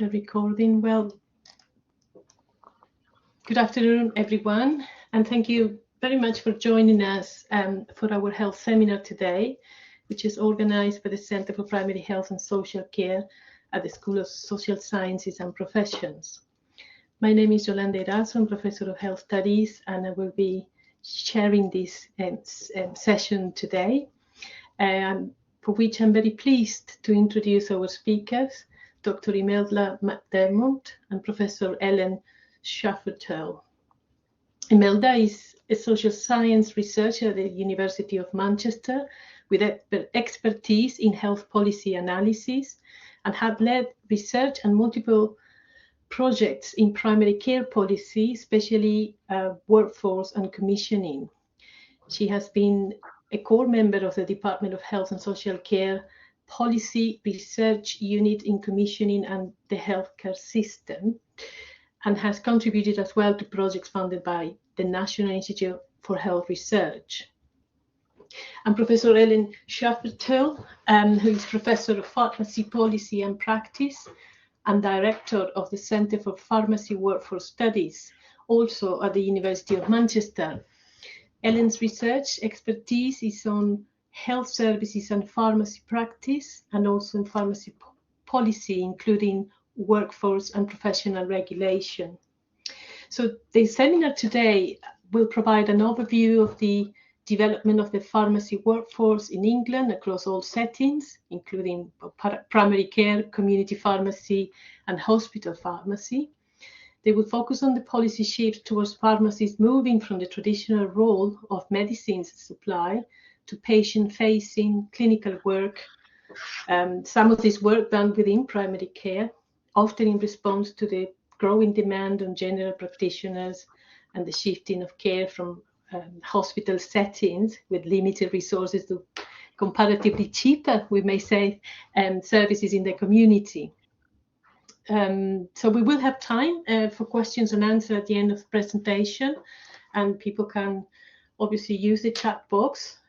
Recording. Well, good afternoon, everyone, and thank you very much for joining us for our health seminar today, which is organized by the Center for Primary Health and Social Care at the School of Social Sciences and Professions. My name is Yolanda Erazo. I'm Professor of Health Studies, and I will be sharing this session today, for which I'm very pleased to introduce our speakers, Dr. Imelda McDermott and Professor Schafheutle. Imelda is a social science researcher at the University of Manchester with expertise in health policy analysis and had led research and multiple projects in primary care policy, especially workforce and commissioning. She has been a core member of the Department of Health and Social Care Policy Research Unit in Commissioning and the Healthcare System, and has contributed as well to projects funded by the National Institute for Health Research. And Professor Schafheutle, who is Professor of Pharmacy Policy and Practice and Director of the Centre for Pharmacy Workforce Studies, also at the University of Manchester. Ellen's research expertise is on health services and pharmacy practice, and also in pharmacy policy, including workforce and professional regulation. So the seminar today will provide an overview of the development of the pharmacy workforce in England across all settings, including primary care, community pharmacy, and hospital pharmacy. They will focus on the policy shift towards pharmacies moving from the traditional role of medicines supply to patient-facing clinical work. Some of this work done within primary care, often in response to the growing demand on general practitioners and the shifting of care from hospital settings with limited resources to comparatively cheaper, we may say, services in the community. So we will have time for questions and answers at the end of the presentation, and people can obviously use the chat box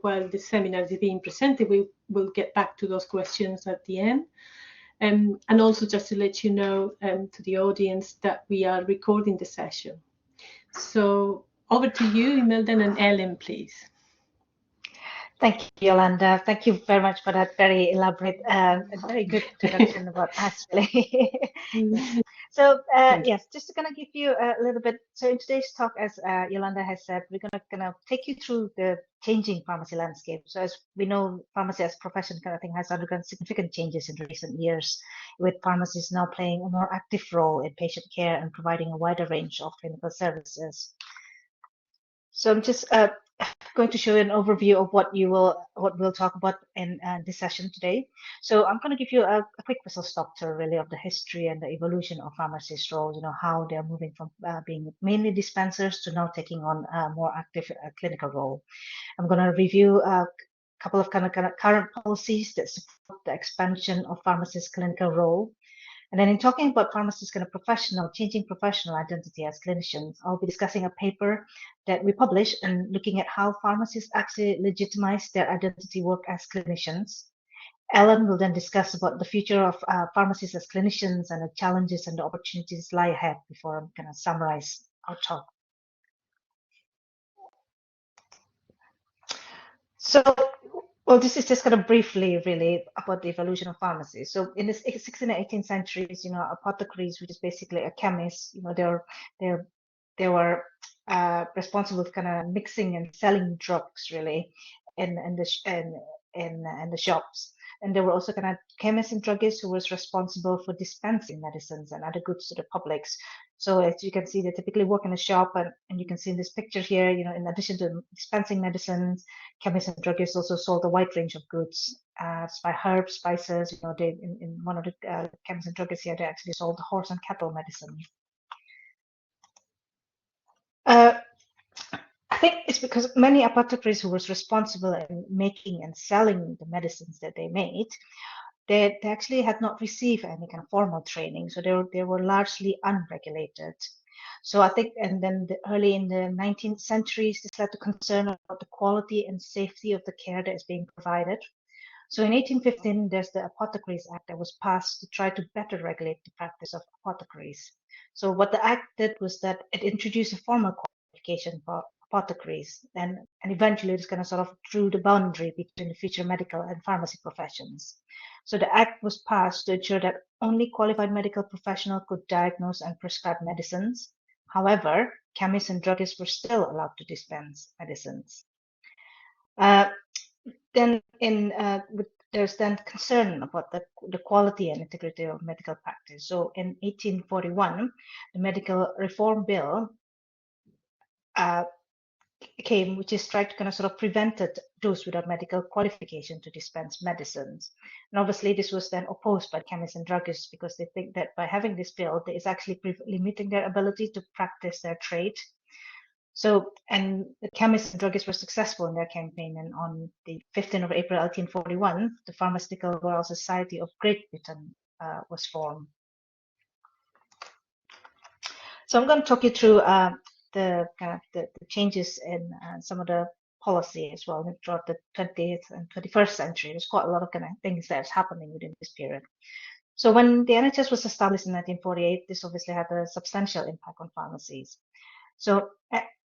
while the seminar is being presented. We will get back to those questions at the end. And also just to let you know to the audience that we are recording the session. So over to you, Imelda and Ellen, please. Thank you, Yolanda. Thank you very much for that very elaborate and very good introduction about us, really. So yes, just to kind of give you a little bit. So in today's talk, as Yolanda has said, we're going to kind of take you through the changing pharmacy landscape. So as we know, pharmacy as a profession kind of thing has undergone significant changes in recent years, with pharmacists now playing a more active role in patient care and providing a wider range of clinical services. So I'm just going to show you an overview of what we'll talk about in this session today. So I'm going to give you a quick whistle-stop tour, really, of the history and the evolution of pharmacists' roles. You know, how they're moving from being mainly dispensers to now taking on a more active clinical role. I'm going to review a couple of kind of current policies that support the expansion of pharmacists' clinical role. And then in talking about pharmacists' kind of changing professional identity as clinicians, I'll be discussing a paper that we published and looking at how pharmacists actually legitimize their identity work as clinicians. Ellen will then discuss about the future of pharmacists as clinicians and the challenges and the opportunities lie ahead before I'm going to summarize our talk. So, well, this is just kind of briefly, really, about the evolution of pharmacy. So, in the 16th and 18th centuries, you know, apothecaries, which is basically a chemist, you know, they were responsible for kind of mixing and selling drugs, really, in the shops. And there were also kind of chemists and druggists who was responsible for dispensing medicines and other goods to the publics. So as you can see, they typically work in a shop, and you can see in this picture here, you know, in addition to dispensing medicines, chemists and druggists also sold a wide range of goods, by herbs, spices. You know, they in one of the chemists and druggists here, they actually sold horse and cattle medicine. I think it's because many apothecaries who was responsible in making and selling the medicines that they made, they actually had not received any kind of formal training, so they were largely unregulated. So I think, and then early in the 19th centuries, this led to concern about the quality and safety of the care that is being provided. So in 1815, there's the Apothecaries Act that was passed to try to better regulate the practice of apothecaries. So what the act did was that it introduced a formal qualification for apothecaries, and eventually it's kind of sort of drew the boundary between the future medical and pharmacy professions. So the act was passed to ensure that only qualified medical professionals could diagnose and prescribe medicines. However, chemists and druggists were still allowed to dispense medicines. Then there's then concern about the quality and integrity of medical practice. So in 1841, the Medical Reform Bill came, which is tried to kind of sort of prevented those without medical qualification to dispense medicines. And obviously this was then opposed by chemists and druggists because they think that by having this bill, it is actually limiting their ability to practice their trade. So, and the chemists and druggists were successful in their campaign, and on the 15th of April 1841, the Pharmaceutical Royal Society of Great Britain was formed. So I'm going to talk you through the changes in some of the policy as well throughout the 20th and 21st century. There's quite a lot of kind of things that's happening within this period. So when the NHS was established in 1948, this obviously had a substantial impact on pharmacies. So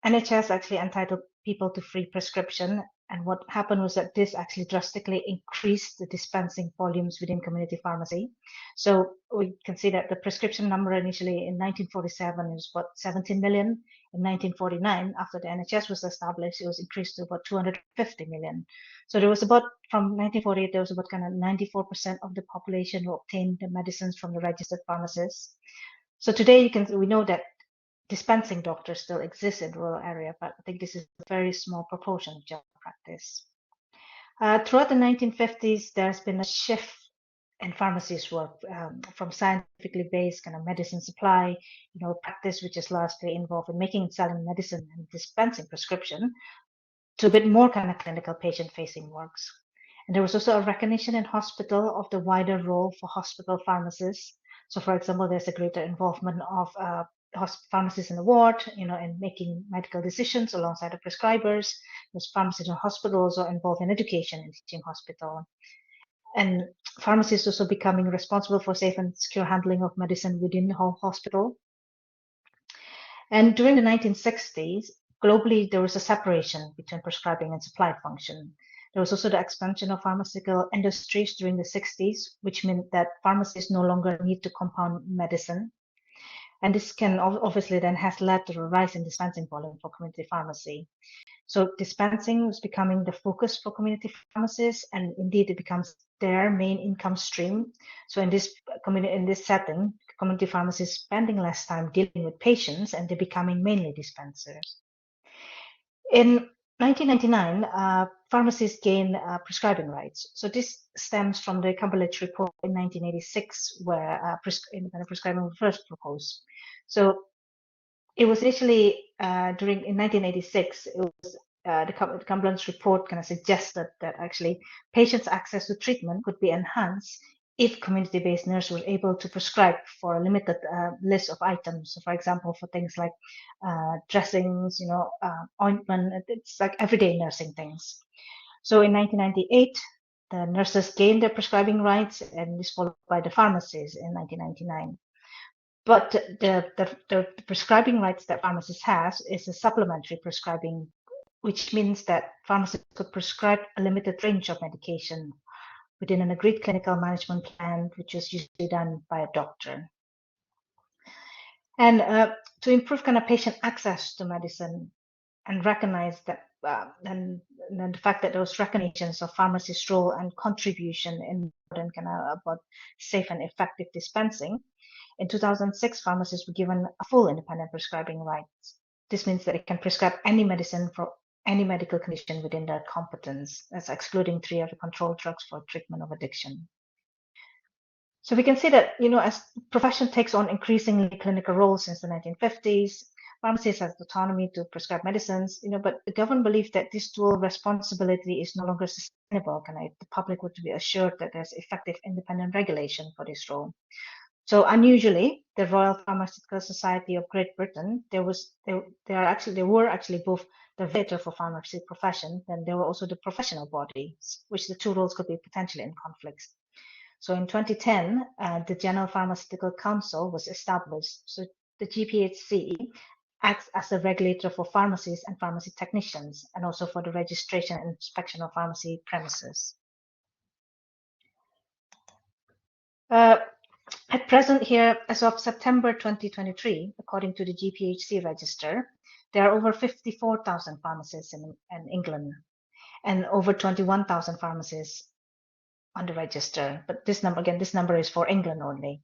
NHS actually entitled people to free prescription, and what happened was that this actually drastically increased the dispensing volumes within community pharmacy. So we can see that the prescription number initially in 1947 is about 17 million. In 1949, after the NHS was established, it was increased to about 250 million. So there was about, from 1948, there was about kind of 94% of the population who obtained the medicines from the registered pharmacists. So today we know that dispensing doctors still exist in rural area, but I think this is a very small proportion of general practice. Throughout the 1950s, there's been a shift in pharmacists' work from scientifically based kind of medicine supply, practice which is largely involved in making and selling medicine and dispensing prescription, to a bit more kind of clinical patient-facing works. And there was also a recognition in hospital of the wider role for hospital pharmacists. So, for example, there's a greater involvement of pharmacists in the ward, in making medical decisions alongside the prescribers. There's pharmacists in hospitals or involved in education and teaching hospital. And pharmacists also becoming responsible for safe and secure handling of medicine within the whole hospital. And during the 1960s, globally, there was a separation between prescribing and supply function. There was also the expansion of pharmaceutical industries during the 60s, which meant that pharmacists no longer need to compound medicine. And this can obviously then has led to a rise in dispensing volume for community pharmacy. So dispensing is becoming the focus for community pharmacists, and indeed it becomes their main income stream. So in this setting, community pharmacists spending less time dealing with patients, and they're becoming mainly dispensers. In 1999, pharmacists gained prescribing rights. So this stems from the Cambridge report in 1986, where independent prescribing was first proposed. So it was initially in 1986, it was the Cambridge report kind of suggested that actually patients' access to treatment could be enhanced if community-based nurses were able to prescribe for a limited list of items. So, for example, for things like dressings, ointment, it's like everyday nursing things. So in 1998, the nurses gained their prescribing rights, and this followed by the pharmacists in 1999. But the prescribing rights that pharmacists has is a supplementary prescribing, which means that pharmacists could prescribe a limited range of medication within an agreed clinical management plan, which is usually done by a doctor. And to improve kind of patient access to medicine and recognize that, and the fact that those recognitions of pharmacists' role and contribution in kind of about safe and effective dispensing, in 2006, pharmacists were given a full independent prescribing rights. This means that it can prescribe any medicine for any medical condition within their competence, that's excluding 3 of the controlled drugs for treatment of addiction. So we can see that, as profession takes on increasingly clinical roles since the 1950s, pharmacists have autonomy to prescribe medicines, but the government believes that this dual responsibility is no longer sustainable. The public would be assured that there's effective independent regulation for this role. So unusually, the Royal Pharmaceutical Society of Great Britain, there were actually both the regulator for pharmacy profession, then there were also the professional bodies, which the two roles could be potentially in conflict. So in 2010, the General Pharmaceutical Council was established. So the GPHC acts as the regulator for pharmacies and pharmacy technicians, and also for the registration and inspection of pharmacy premises. At present here, as of September 2023, according to the GPHC register, there are over 54,000 pharmacists in England and over 21,000 pharmacists on the register. But this number is for England only.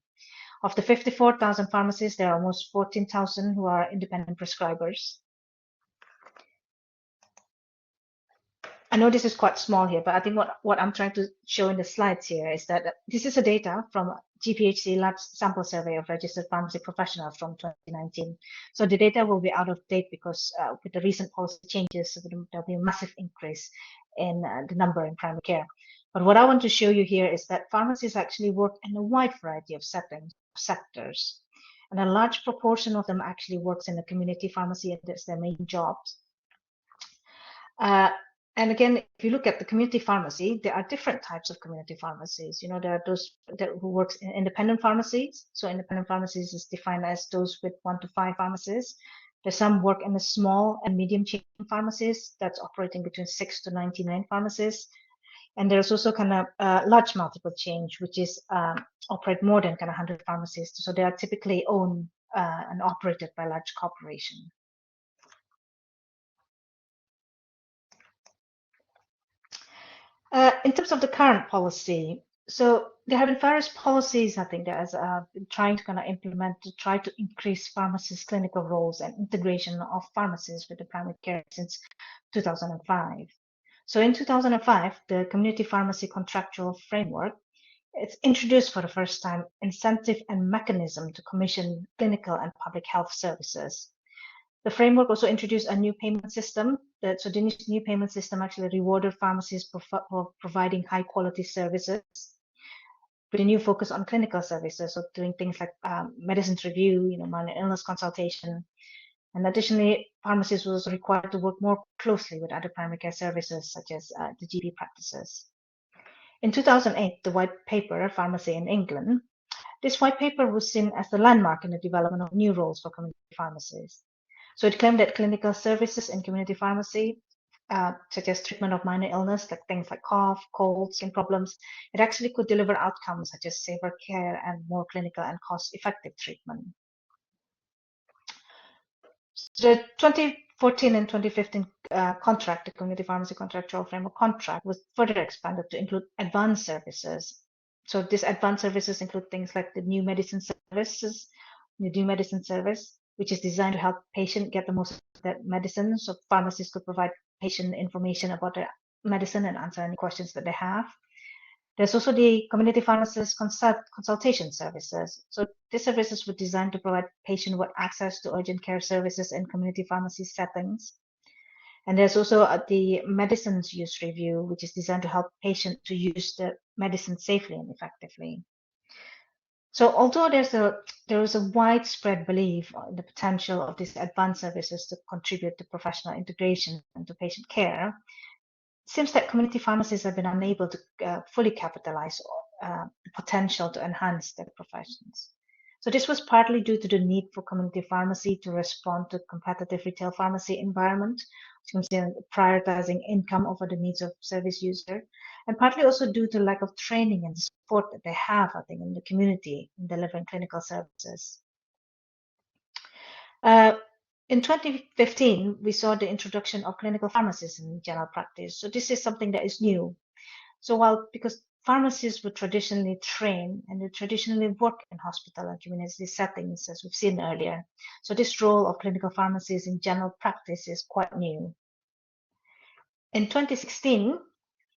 Of the 54,000 pharmacists, there are almost 14,000 who are independent prescribers. I know this is quite small here, but I think what I'm trying to show in the slides here is that this is a data from GPHC large sample survey of registered pharmacy professionals from 2019. So the data will be out of date because with the recent policy changes, there'll be a massive increase in the number in primary care. But what I want to show you here is that pharmacists actually work in a wide variety of sectors. And a large proportion of them actually works in the community pharmacy, and that's their main jobs. And again, if you look at the community pharmacy, there are different types of community pharmacies. You know, there are those who works in independent pharmacies. So independent pharmacies is defined as those with 1 to 5 pharmacies. There's some work in the small and medium chain pharmacies that's operating between 6 to 99 pharmacies. And there's also kind of large multiple chain, which is operate more than kind of 100 pharmacies. So they are typically owned and operated by large corporations. In terms of the current policy, so there have been various policies, I think, that has been trying to kind of implement to try to increase pharmacists' clinical roles and integration of pharmacists with the primary care since 2005. So in 2005, the Community Pharmacy Contractual Framework, it's introduced for the first time incentive and mechanism to commission clinical and public health services. The framework also introduced a new payment system. So the new payment system actually rewarded pharmacists for providing high quality services with a new focus on clinical services, so doing things like medicines review, minor illness consultation. And additionally, pharmacists were also required to work more closely with other primary care services, such as the GP practices. In 2008, the white paper, Pharmacy in England, this white paper was seen as the landmark in the development of new roles for community pharmacists. So it claimed that clinical services in community pharmacy, such as treatment of minor illness, like things like cough, cold, skin problems, it actually could deliver outcomes such as safer care and more clinical and cost-effective treatment. So the 2014 and 2015 contract, the Community Pharmacy Contractual Framework contract, was further expanded to include advanced services. So these advanced services include things like the new medicine services, the new medicine service, which is designed to help patients get the most of their medicine. So pharmacists could provide patient information about their medicine and answer any questions that they have. There's also the community pharmacist consultation services. So these services were designed to provide patients with access to urgent care services in community pharmacy settings. And there's also the medicines use review, which is designed to help patients to use the medicine safely and effectively. So although there is a widespread belief in the potential of these advanced services to contribute to professional integration and to patient care, it seems that community pharmacists have been unable to fully capitalize the potential to enhance their professions. So this was partly due to the need for community pharmacy to respond to competitive retail pharmacy environment, prioritizing income over the needs of service user, and partly also due to lack of training and support that they have, I think, in the community in delivering clinical services. In 2015, we saw the introduction of clinical pharmacists in general practice. So this is something that is new. So because pharmacists were traditionally trained and they traditionally work in hospital and community settings, as we've seen earlier. So this role of clinical pharmacists in general practice is quite new. In 2016,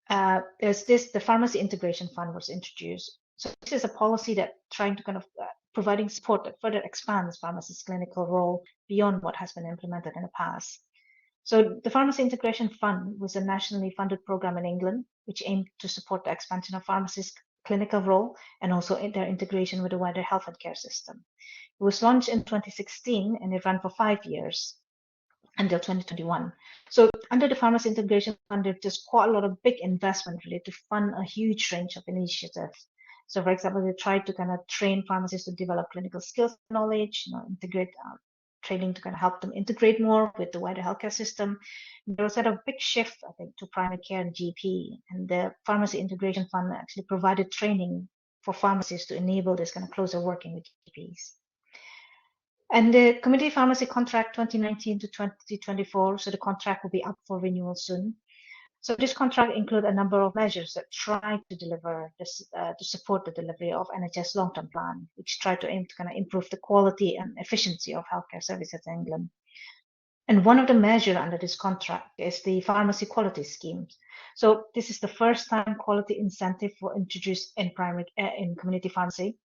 the Pharmacy Integration Fund was introduced. So this is a policy that trying to kind of providing support that further expands pharmacists' clinical role beyond what has been implemented in the past. So the Pharmacy Integration Fund was a nationally funded program in England, which aimed to support the expansion of pharmacists' clinical role and also their integration with the wider health and care system. It was launched in 2016 and it ran for 5 years. until 2021. So under the Pharmacy Integration Fund, there's quite a lot of big investment really to fund a huge range of initiatives. So for example, they tried to kind of train pharmacists to develop clinical skills knowledge, integrate training to kind of help them integrate more with the wider healthcare system. There was a big shift, I think, to primary care and GP, and the Pharmacy Integration Fund actually provided training for pharmacists to enable this kind of closer working with GPs. And the Community Pharmacy Contract 2019 to 2024, so the contract will be up for renewal soon. So this contract includes a number of measures that try to deliver this, to support the delivery of NHS long-term plan, which try to aim to kind of improve the quality and efficiency of healthcare services in England. And one of the measures under this contract is the pharmacy quality scheme. So this is the first time quality incentive were introduced in in community pharmacy.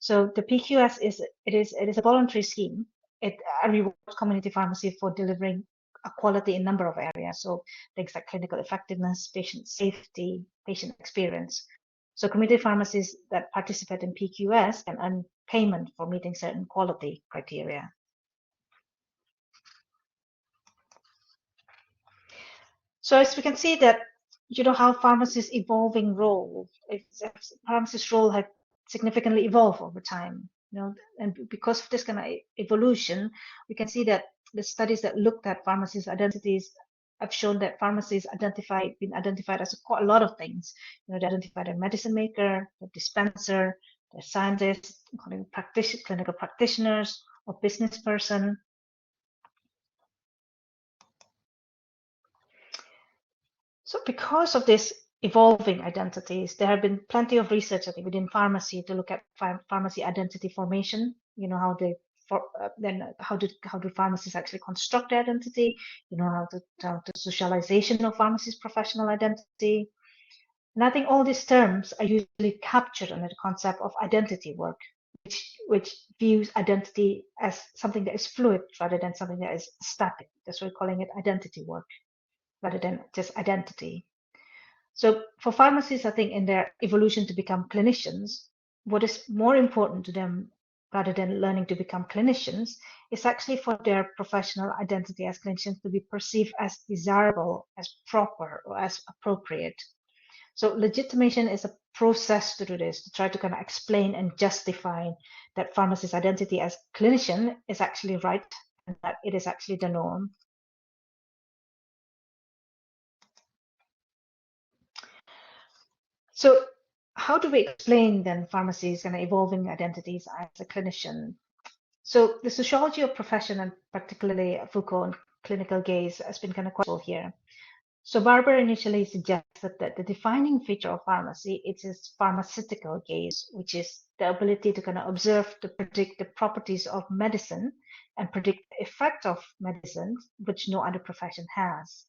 So the PQS is a voluntary scheme. It rewards community pharmacy for delivering a quality in a number of areas. So things like clinical effectiveness, patient safety, patient experience. So community pharmacies that participate in PQS can earn payment for meeting certain quality criteria. So as we can see that, how pharmacists' evolving role, pharmacists' role had significantly evolved over time. And because of this kind of evolution, we can see that the studies that looked at pharmacists' identities have shown that pharmacists been identified as quite a lot of things. They identified a medicine maker, a dispenser, a scientist, clinical practitioners, or business person. So because of this evolving identities, there have been plenty of research, I think, within pharmacy to look at pharmacy identity formation. How do pharmacists actually construct their identity? How the socialization of pharmacists' professional identity. And I think all these terms are usually captured under the concept of identity work, which views identity as something that is fluid rather than something that is static. That's why we're calling it identity work rather than just identity. So for pharmacists, I think in their evolution to become clinicians, what is more important to them rather than learning to become clinicians is actually for their professional identity as clinicians to be perceived as desirable, as proper, or as appropriate. So legitimation is a process to do this, to try to kind of explain and justify that pharmacist's identity as clinician is actually right and that it is actually the norm. So how do we explain then pharmacy's kind of evolving identities as a clinician? So the sociology of profession, and particularly Foucault and clinical gaze, has been kind of quite useful here. So Barber initially suggested that the defining feature of pharmacy is its pharmaceutical gaze, which is the ability to kind of observe, to predict the properties of medicine and predict the effect of medicine, which no other profession has.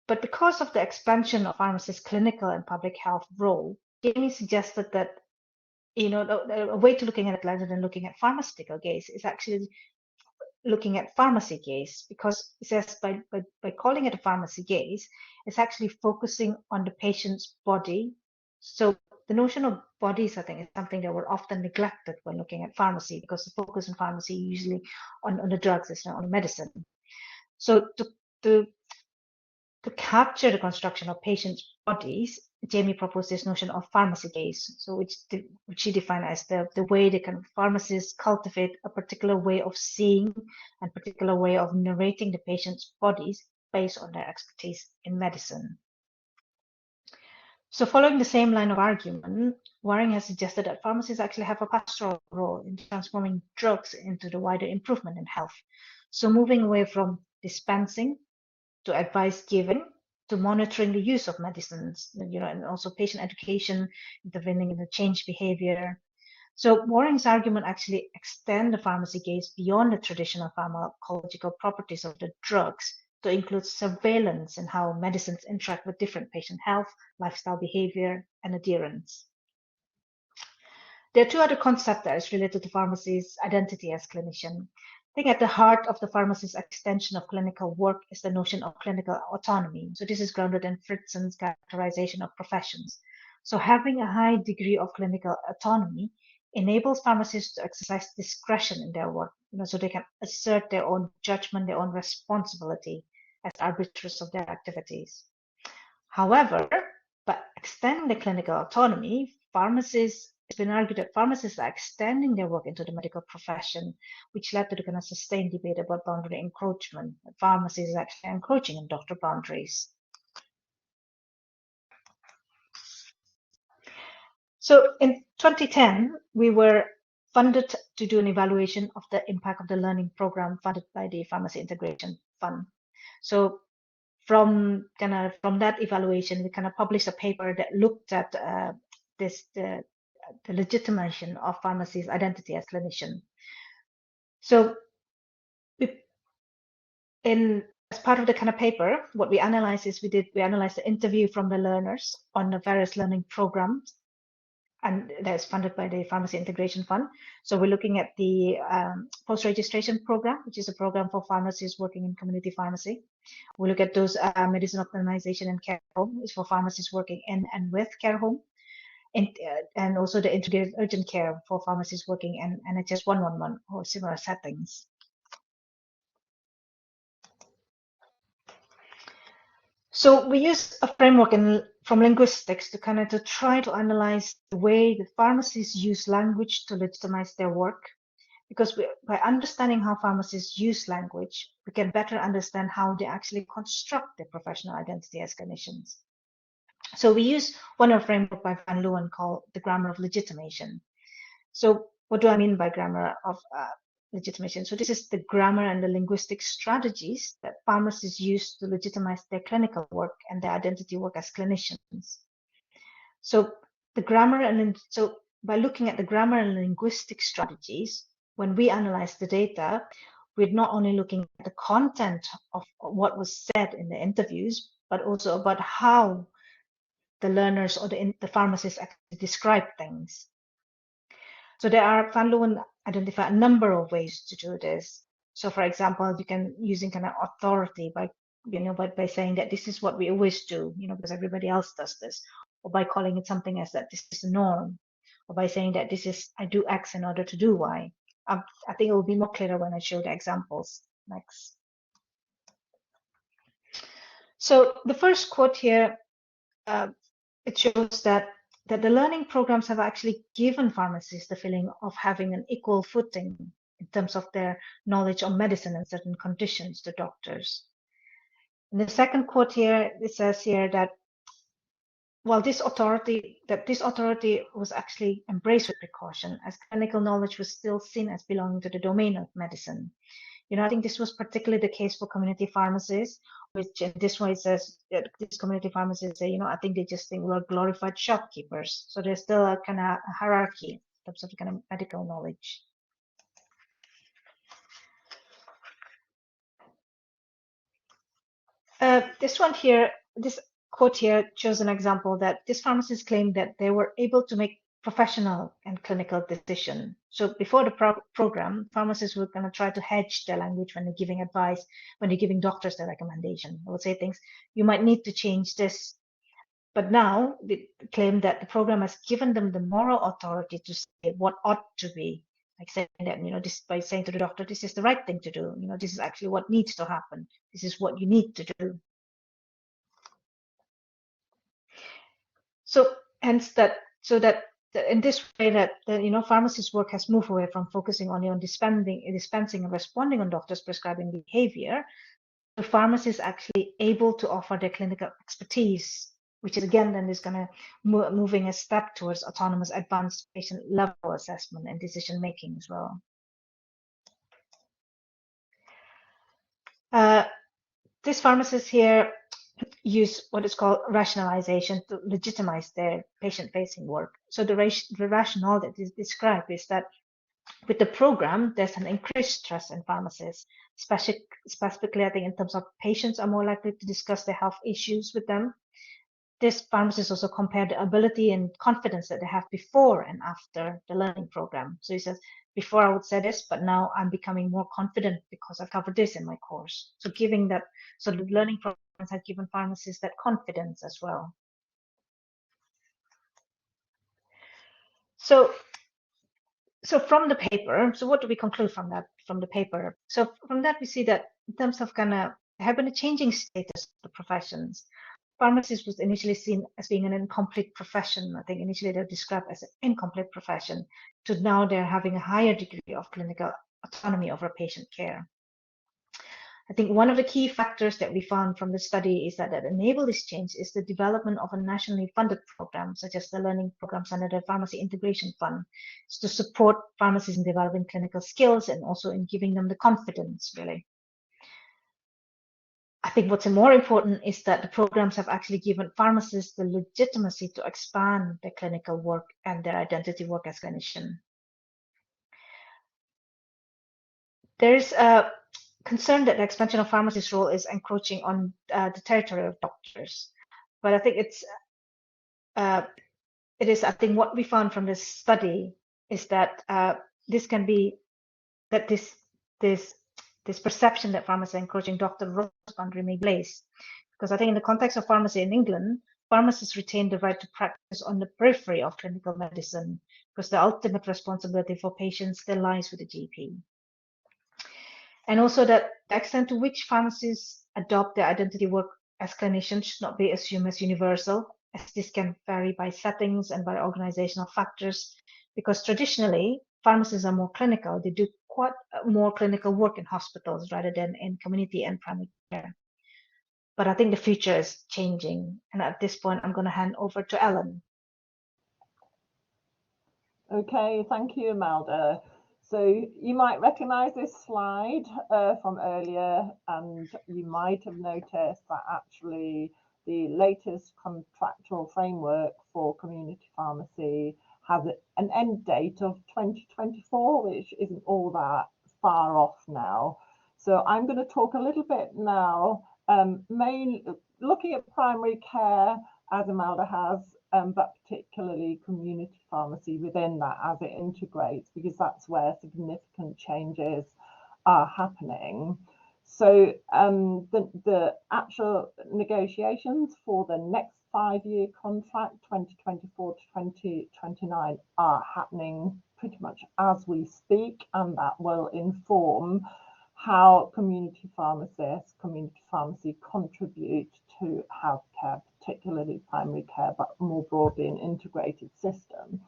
But because of the expansion of pharmacists' clinical and public health role, Jamie suggested that a way to looking at it rather than looking at pharmaceutical gaze is actually looking at pharmacy gaze, because it says by calling it a pharmacy gaze, it's actually focusing on the patient's body. So the notion of bodies, I think, is something that were often neglected when looking at pharmacy, because the focus in pharmacy usually on the drugs, is not on medicine. So to capture the construction of patients' bodies, Jamie proposed this notion of pharmacy gaze, so which she defined as the way the kind of pharmacists cultivate a particular way of seeing and particular way of narrating the patient's bodies based on their expertise in medicine. So following the same line of argument, Waring has suggested that pharmacists actually have a pastoral role in transforming drugs into the wider improvement in health. So moving away from dispensing to advice giving, to monitoring the use of medicines, and also patient education, intervening in the change behavior. So Waring's argument actually extend the pharmacy gaze beyond the traditional pharmacological properties of the drugs to include surveillance and how medicines interact with different patient health, lifestyle behavior, and adherence. There are two other concepts that is related to pharmacy's identity as clinician. I think at the heart of the pharmacist's extension of clinical work is the notion of clinical autonomy. So this is grounded in Fritzon's characterization of professions. So having a high degree of clinical autonomy enables pharmacists to exercise discretion in their work, so they can assert their own judgment, their own responsibility as arbiters of their activities. However, by extending the clinical autonomy, it's been argued that pharmacists are extending their work into the medical profession, which led to the kind of sustained debate about boundary encroachment. Pharmacy is actually encroaching on doctor boundaries. So in 2010, we were funded to do an evaluation of the impact of the learning program funded by the Pharmacy Integration Fund. So from that evaluation, we kind of published a paper that looked at the legitimation of pharmacy's identity as clinician. So as part of the kind of paper, what we analyzed is we analyzed the interview from the learners on the various learning programs, and that's funded by the Pharmacy Integration Fund. So we're looking at the post-registration program, which is a program for pharmacists working in community pharmacy. We look at those medicine optimization and care home is for pharmacists working in and with care home, and also the integrated urgent care for pharmacists working in NHS 111 or similar settings. So we use a framework from linguistics to try to analyze the way that pharmacists use language to legitimize their work, because by understanding how pharmacists use language, we can better understand how they actually construct their professional identity as clinicians. So we use one framework by Van Leeuwen called the grammar of legitimation. So what do I mean by grammar of legitimation? So this is the grammar and the linguistic strategies that pharmacists use to legitimize their clinical work and their identity work as clinicians. So by looking at the grammar and linguistic strategies, when we analyze the data, we're not only looking at the content of what was said in the interviews, but also about how the learners or the pharmacists actually describe things. So Van Leeuwen identified a number of ways to do this. So for example, you can using kind of authority by saying that this is what we always do, because everybody else does this, or by calling it something as that this is the norm, or by saying that this is I do X in order to do Y. I think it will be more clearer when I show the examples next. So the first quote here, it shows that the learning programs have actually given pharmacists the feeling of having an equal footing in terms of their knowledge of medicine and certain conditions to doctors. In the second quote here, it says here that while this authority was actually embraced with precaution, as clinical knowledge was still seen as belonging to the domain of medicine. I think this was particularly the case for community pharmacists, which in this way says that these community pharmacists say, I think they just think we're glorified shopkeepers. So there's still a kind of hierarchy in terms of the kind of medical knowledge. This quote here shows an example that these pharmacists claim that they were able to make professional and clinical decision. So before the program, pharmacists were going to try to hedge their language when they're giving advice, when they're giving doctors their recommendation. They would say things, you might need to change this. But now they claim that the program has given them the moral authority to say what ought to be, like saying that, this by saying to the doctor, this is the right thing to do. This is actually what needs to happen. This is what you need to do. So hence that in this way that pharmacists' work has moved away from focusing only on dispensing and responding on doctors' prescribing behavior, the pharmacist is actually able to offer their clinical expertise, which is again then is going to moving a step towards autonomous advanced patient level assessment and decision making as well. This pharmacist here use what is called rationalization to legitimize their patient-facing work. So the rationale that is described is that with the program, there's an increased trust in pharmacists, specifically I think in terms of patients are more likely to discuss their health issues with them. This pharmacist also compared the ability and confidence that they have before and after the learning program. So he says, before I would say this, but now I'm becoming more confident because I covered this in my course. So the learning programs have given pharmacists that confidence as well. So So from the paper, so what do we conclude from that, from the paper? So from that, we see that in terms of kind of have been a changing status of the professions. Pharmacist was initially seen as being an incomplete profession. I think initially they were described as an incomplete profession, to now they're having a higher degree of clinical autonomy over patient care. I think one of the key factors that we found from the study is that enable this change is the development of a nationally funded program, such as the learning programs under the Pharmacy Integration Fund, to support pharmacists in developing clinical skills and also in giving them the confidence, really. I think what's more important is that the programs have actually given pharmacists the legitimacy to expand their clinical work and their identity work as clinician. There's a concern that the expansion of pharmacists' role is encroaching on the territory of doctors, but I think it is. I think what we found from this study is that this can be that this perception that pharmacists are encroaching doctor roles boundary may be placed, because I think in the context of pharmacy in England, pharmacists retain the right to practice on the periphery of clinical medicine, because the ultimate responsibility for patients still lies with the GP. And also that the extent to which pharmacists adopt their identity work as clinicians should not be assumed as universal, as this can vary by settings and by organizational factors, because traditionally pharmacists are more clinical. They do quite more clinical work in hospitals rather than in community and primary care. But I think the future is changing. And at this point, I'm going to hand over to Ellen. Okay, thank you, Imelda. So you might recognize this slide from earlier, and you might have noticed that actually the latest contractual framework for community pharmacy has an end date of 2024, which isn't all that far off now. So I'm going to talk a little bit now, looking at primary care, as Imelda has, but particularly community pharmacy within that as it integrates, because that's where significant changes are happening. So the actual negotiations for the next 5-year contract, 2024 to 2029, are happening pretty much as we speak, and that will inform how community pharmacists, community pharmacy contribute to healthcare, particularly primary care, but more broadly an integrated system.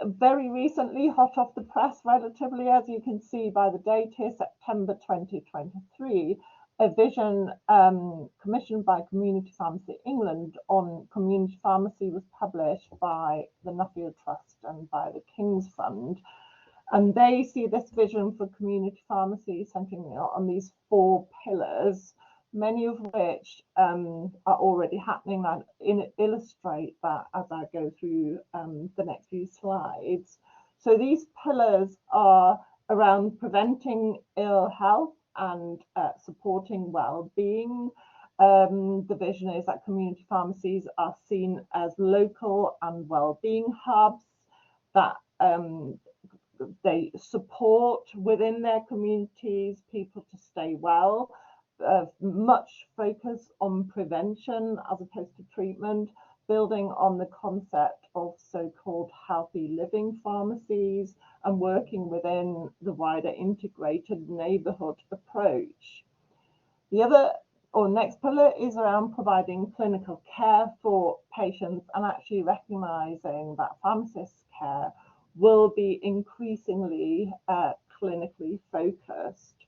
Very recently, hot off the press relatively, as you can see by the date here, September 2023, a vision commissioned by Community Pharmacy England on community pharmacy was published by the Nuffield Trust and by the King's Fund. And they see this vision for community pharmacy centering on these 4 pillars, many of which are already happening, and illustrate that as I go through the next few slides. So these pillars are around preventing ill health and supporting well-being. The vision is that community pharmacies are seen as local and well-being hubs that they support within their communities people to stay well, much focus on prevention as opposed to treatment, building on the concept of so-called healthy living pharmacies and working within the wider integrated neighbourhood approach. The other or next pillar is around providing clinical care for patients and actually recognising that pharmacists' care will be increasingly clinically focused,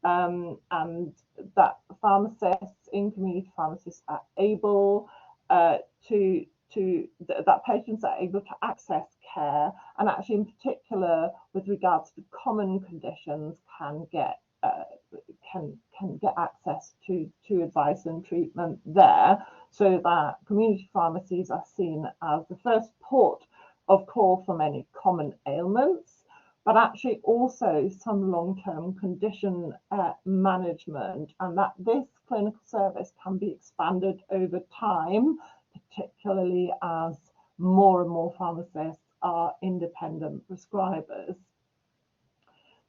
and that pharmacists in community pharmacies are able that patients are able to access care, and actually in particular with regards to common conditions can get access to advice and treatment there, so that community pharmacies are seen as the first port of call for many common ailments, but actually also some long-term condition management, and that this clinical service can be expanded over time, particularly as more and more pharmacists are independent prescribers.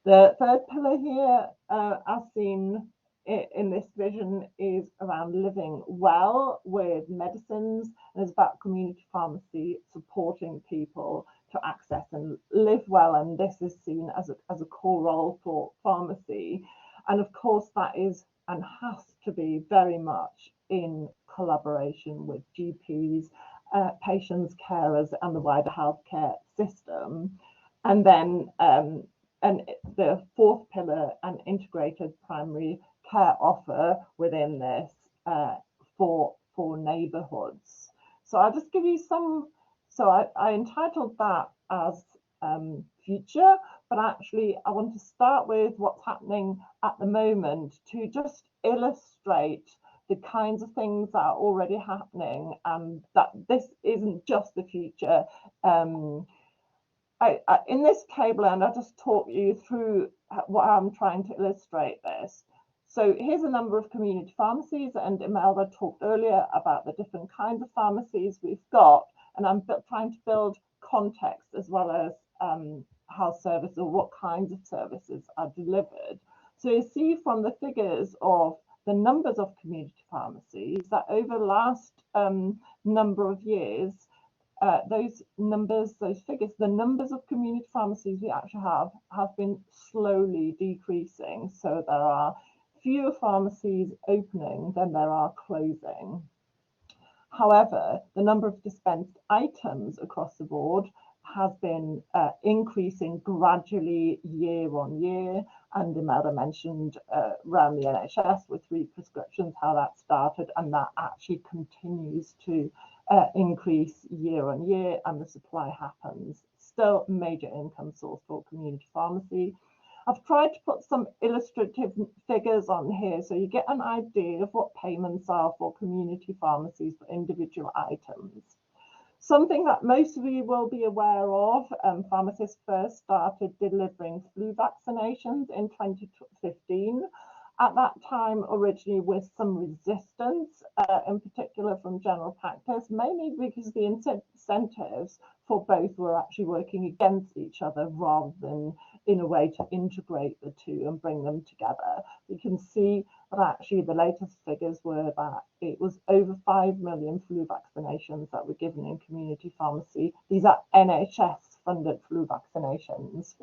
The third pillar here, as seen in this vision, is around living well with medicines, and it's about community pharmacy supporting people access and live well, and this is seen as a core role for pharmacy. And of course that is and has to be very much in collaboration with GPs, patients, carers, and the wider healthcare system. And then and the fourth pillar, an integrated primary care offer within this for neighbourhoods. So I'll just give you some. So I entitled that as future, but actually I want to start with what's happening at the moment to just illustrate the kinds of things that are already happening, and that this isn't just the future. In this table, and I'll just talk you through what I'm trying to illustrate this. So here's a number of community pharmacies, and Imelda talked earlier about the different kinds of pharmacies we've got, and I'm trying to build context as well as how service or what kinds of services are delivered. So you see from the figures of the numbers of community pharmacies that over the last number of years, those figures, the numbers of community pharmacies we actually have been slowly decreasing. So there are fewer pharmacies opening than there are closing. However, the number of dispensed items across the board has been increasing gradually year on year. And Imelda mentioned around the NHS with re-prescriptions, how that started, and that actually continues to increase year on year, and the supply happens. Still a major income source for community pharmacy. I've tried to put some illustrative figures on here so you get an idea of what payments are for community pharmacies for individual items. Something that most of you will be aware of, Pharmacists first started delivering flu vaccinations in 2015. At that time, originally with some resistance, in particular from general practice, mainly because the incentives for both were actually working against each other rather than in a way to integrate the two and bring them together. You can see that actually the latest figures were that it was over 5 million flu vaccinations that were given in community pharmacy. These are NHS-funded flu vaccinations.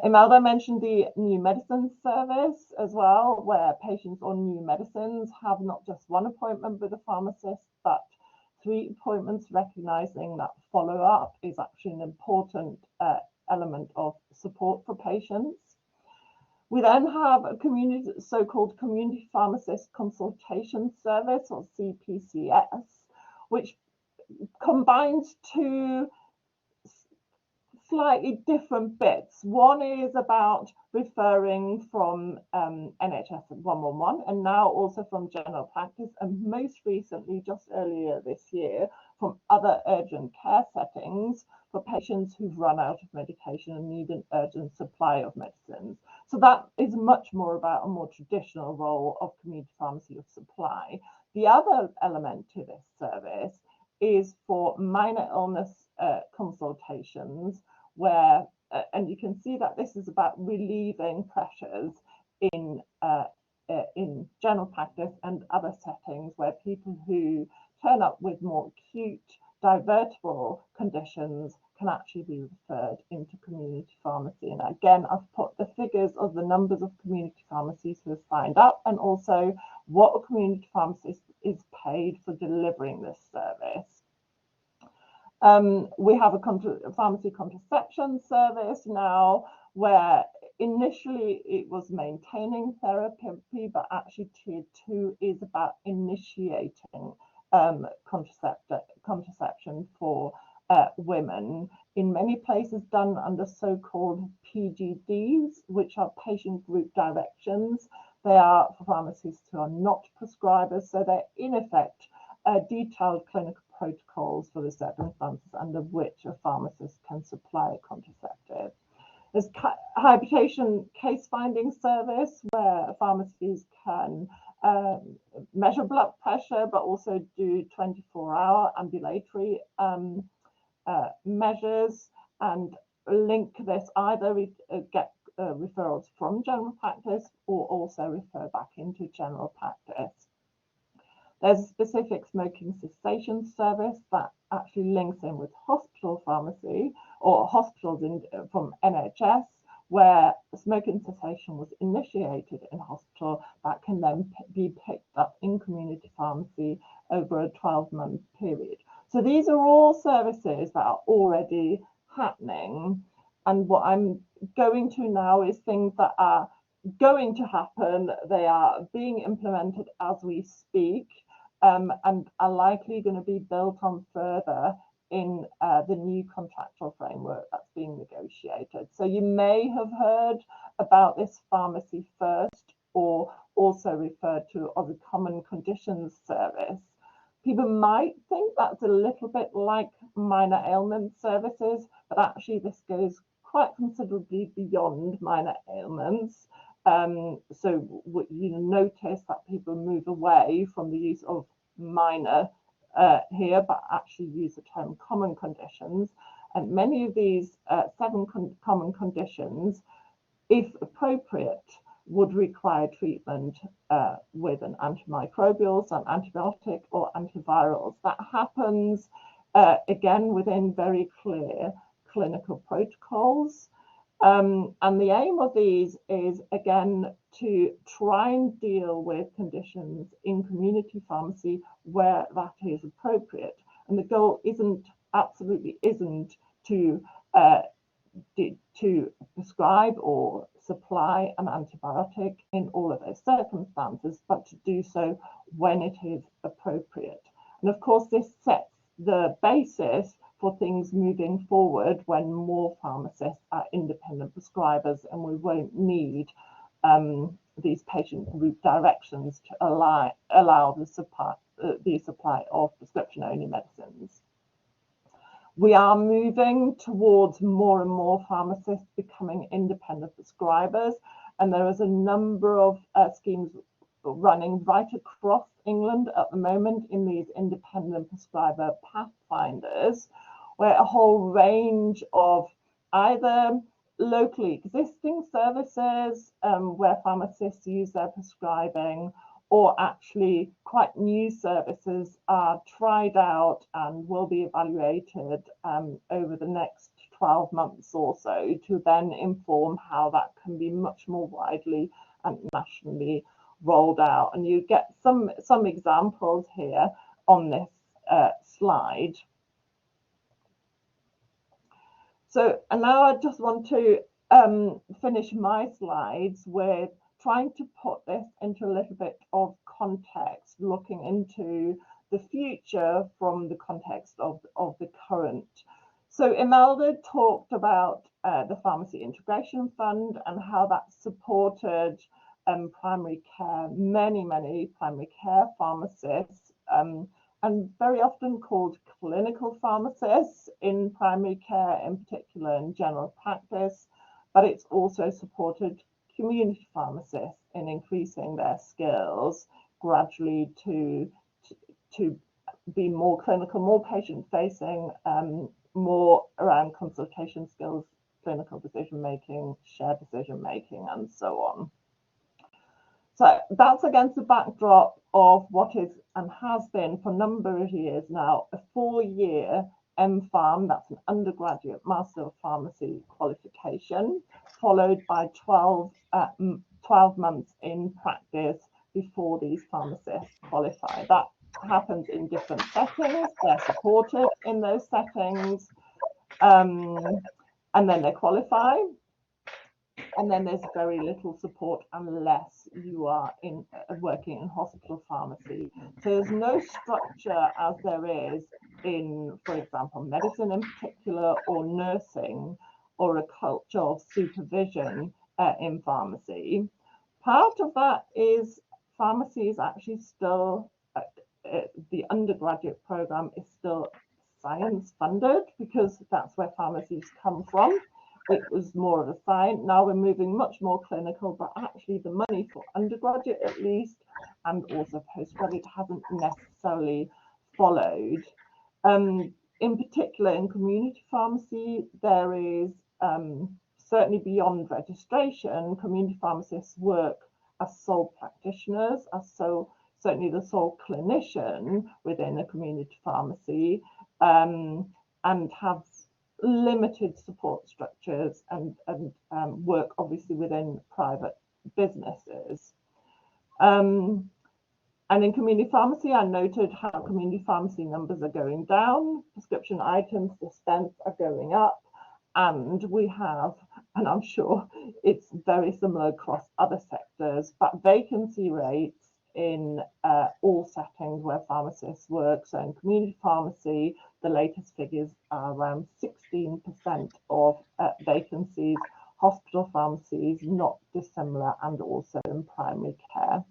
Imelda mentioned the new medicines service as well, where patients on new medicines have not just one appointment with a pharmacist, but 3 appointments, recognizing that follow-up is actually an important element of support for patients. We then have a so-called community pharmacist consultation service, or CPCS, which combines 2 slightly different bits. One is about referring from NHS 111 and now also from general practice, and most recently, just earlier this year, from other urgent care settings for patients who've run out of medication and need an urgent supply of medicines. So that is much more about a more traditional role of community pharmacy of supply. The other element to this service is for minor illness consultations, where and you can see that this is about relieving pressures in general practice and other settings where people who turn up with more acute divertible conditions can actually be referred into community pharmacy. And again, I've put the figures of the numbers of community pharmacies who have signed up, and also what a community pharmacist is paid for delivering this service. We have a pharmacy contraception service now, where initially it was maintaining therapy, but actually tier 2 is about initiating contraception for women, in many places done under so-called PGDs, which are patient group directions. They are for pharmacists who are not prescribers, so they're in effect detailed clinical protocols for the circumstances under which a pharmacist can supply a contraceptive. There's high-patient case-finding service, where pharmacies can measure blood pressure, but also do 24-hour ambulatory measures, and link this, either get referrals from general practice or also refer back into general practice. There's a specific smoking cessation service that actually links in with hospital pharmacy or hospitals from NHS, where smoking cessation was initiated in hospital that can then be picked up in community pharmacy over a 12-month period. So these are all services that are already happening. And what I'm going to now is things that are going to happen. They are being implemented as we speak, and are likely going to be built on further in the new contractual framework that's being negotiated. So you may have heard about this Pharmacy First, or also referred to as a Common Conditions Service. People might think that's a little bit like minor ailment services, but actually this goes quite considerably beyond minor ailments. So you notice that people move away from the use of minor here, but actually use the term common conditions. And many of these 7 common conditions, if appropriate, would require treatment with an antimicrobial, an antibiotic, or antivirals. That happens again within very clear clinical protocols. And the aim of these is, again, to try and deal with conditions in community pharmacy where that is appropriate. And the goal absolutely isn't to prescribe or supply an antibiotic in all of those circumstances, but to do so when it is appropriate. And of course, this sets the basis for things moving forward when more pharmacists are independent prescribers, and we won't need these patient group directions to allow the supply of prescription-only medicines. We are moving towards more and more pharmacists becoming independent prescribers, and there is a number of schemes running right across England at the moment in these independent prescriber pathfinders, where a whole range of either locally existing services where pharmacists use their prescribing, or actually quite new services are tried out and will be evaluated over the next 12 months or so, to then inform how that can be much more widely and nationally rolled out. And you get some examples here on this slide. So, and now I just want to finish my slides with trying to put this into a little bit of context, looking into the future from the context of the current. So Imelda talked about the Pharmacy Integration Fund and how that supported primary care, many primary care pharmacists, and very often called clinical pharmacists in primary care, in particular in general practice, but it's also supported community pharmacists in increasing their skills gradually to be more clinical, more patient-facing, more around consultation skills, clinical decision-making, shared decision-making, and so on. So that's against the backdrop of what is and has been for a number of years now a 4-year MPharm, that's an undergraduate Master of Pharmacy qualification, followed by 12 months in practice before these pharmacists qualify. That happens in different settings. They're supported in those settings, and then they qualify. And then there's very little support unless you are working in hospital pharmacy. So there's no structure as there is in, for example, medicine in particular, or nursing, or a culture of supervision in pharmacy. Part of that is pharmacy is actually still, the undergraduate program is still science funded, because that's where pharmacies come from. It was more of a science. Now we're moving much more clinical, but actually the money for undergraduate at least, and also postgraduate, hasn't necessarily followed. In particular, in community pharmacy, there is certainly beyond registration, community pharmacists work as sole practitioners, as certainly the sole clinician within a community pharmacy. and have limited support structures and work obviously within private businesses. And in community pharmacy, I noted how community pharmacy numbers are going down, prescription items dispensed are going up, and we have, and I'm sure it's very similar across other sectors, but vacancy rates in all settings where pharmacists work. So in community pharmacy, the latest figures are around 16% of vacancies, hospital pharmacies not dissimilar, and also in primary care.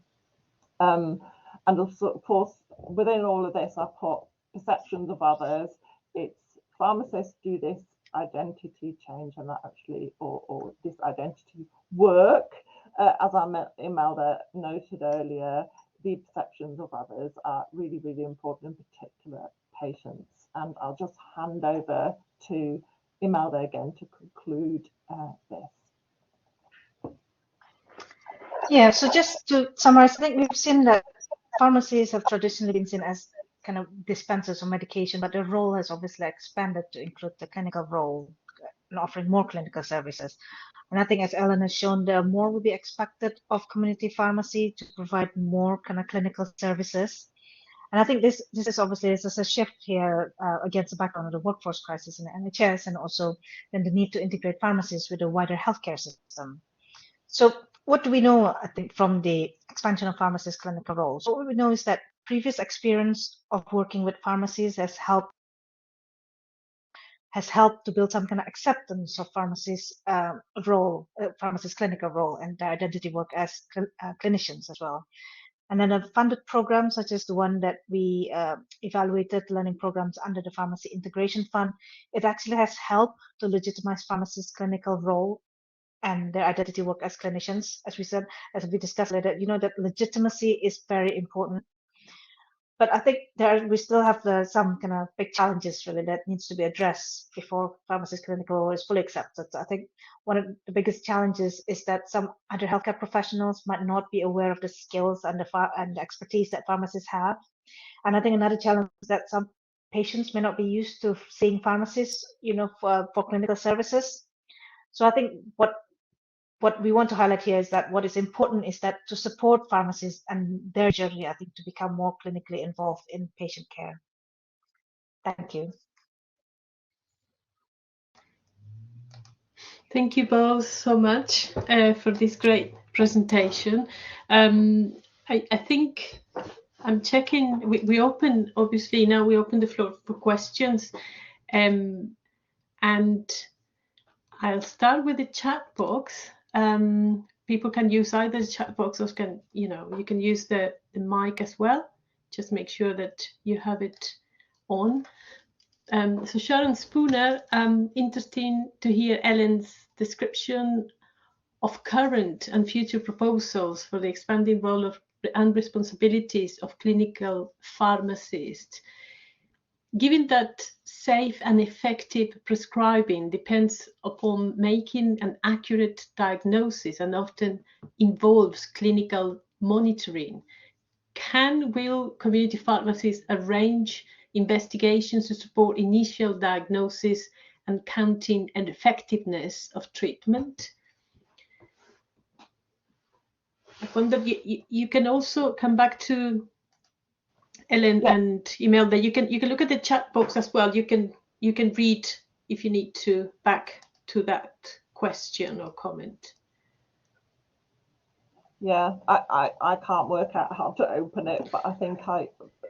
And also, of course, within all of this, I put perceptions of others. It's pharmacists do this identity change and that actually, or this identity work. As Imelda noted earlier, the perceptions of others are really, really important, in particular patients. And I'll just hand over to Imelda again to conclude this. Yeah, so just to summarize, I think we've seen that pharmacies have traditionally been seen as kind of dispensers of medication, but their role has obviously expanded to include the clinical role and offering more clinical services. And I think, as Ellen has shown, there more will be expected of community pharmacy to provide more kind of clinical services. And I think this is obviously a shift here against the background of the workforce crisis in the NHS, and also then the need to integrate pharmacies with a wider healthcare system. So what do we know, I think, from the expansion of pharmacists' clinical roles? What we know is that previous experience of working with pharmacies has helped to build some kind of acceptance of pharmacists' role, pharmacists' clinical role, and their identity work as clinicians as well. And then a funded program, such as the one that we evaluated, learning programs under the Pharmacy Integration Fund, it actually has helped to legitimize pharmacists' clinical role and their identity work as clinicians. As we said, as we discussed later, that legitimacy is very important. But I think we still have some kind of big challenges really that needs to be addressed before pharmacist clinical role is fully accepted. So I think one of the biggest challenges is that some other healthcare professionals might not be aware of the skills and the expertise that pharmacists have. And I think another challenge is that some patients may not be used to seeing pharmacists, for clinical services. So I think what we want to highlight here is that what is important is that to support pharmacists and their journey, I think, to become more clinically involved in patient care. Thank you. Thank you both so much for this great presentation. I think I'm checking, we open, obviously now we open the floor for questions, and I'll start with the chat box. People can use either the chat box or you can use the mic as well. Just make sure that you have it on. So Sharon Spooner, interesting to hear Ellen's description of current and future proposals for the expanding role of and responsibilities of clinical pharmacists. Given that safe and effective prescribing depends upon making an accurate diagnosis and often involves clinical monitoring, will community pharmacies arrange investigations to support initial diagnosis and counting and effectiveness of treatment? I wonder you can also come back to Ellen and Imelda. You can look at the chat box as well. You can read if you need to back to that question or comment. Yeah, I can't work out how to open it, but I think